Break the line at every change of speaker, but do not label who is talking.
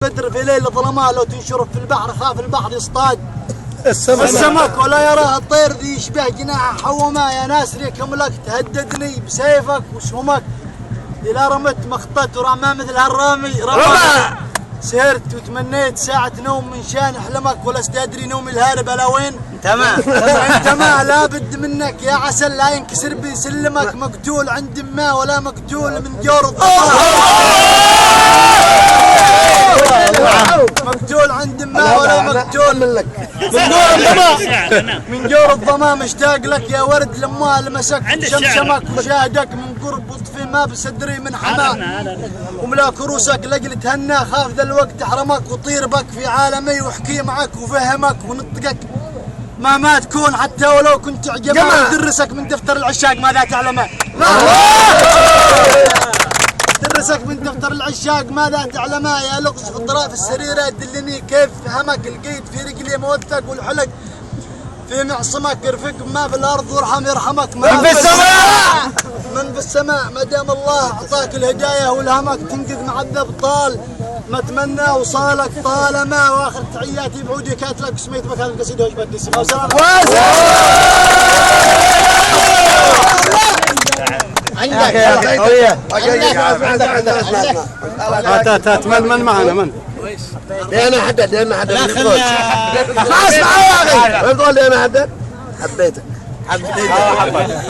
بدر في ليل ظلماء لو تنشرف في البحر خاف البحر يصطاد السمك ولا يراه الطير ذي يشبه جناح حوما يا ناس ريك ملك تهددني بسيفك وسهمك إذا رمت مخطط ورمى مثل هالرامي رمى سهرت وتمنيت ساعة نوم من شان أحلمك ولست أدري نومي الهارب ألا وين انت ما لابد منك يا عسل لا ينكسر بيسلمك مقتول عند ما ولا مقتول من جور مقتول عند ما ولا مقتول من جور الظما مشتاق لك يا ورد لما لمسك شمشمك وشاهدك من قرب وطفي ما بصدري من حما وملا كروسك لجل تهنى خاف ذا الوقت احرمك وطير بك في عالمي واحكي معك وفهمك ونطقك ما تكون حتى ولو كنت عجبا درسك من دفتر العشاق ماذا تعلمه درسك من دفتر العشاق ماذا تعلمه يا لغز في الطراف السريرة دلني كيف فهمك لقيت في رجلي موثق والحلق في معصمك يرفق ما في الارض وارحم يرحمك من في السماء من في السماء ما دام الله اعطاك الهدايه والهمك تنقذ معذب طال ما اتمنى وصالك طالما واخر تحياتي بعودي كاتلك وسميت مكان القصيده وجبت السماء وسلام
عندك عندك من معنا من
دينا حدد ما اسمع يا اخي ما تقول دينا حدد حبيتك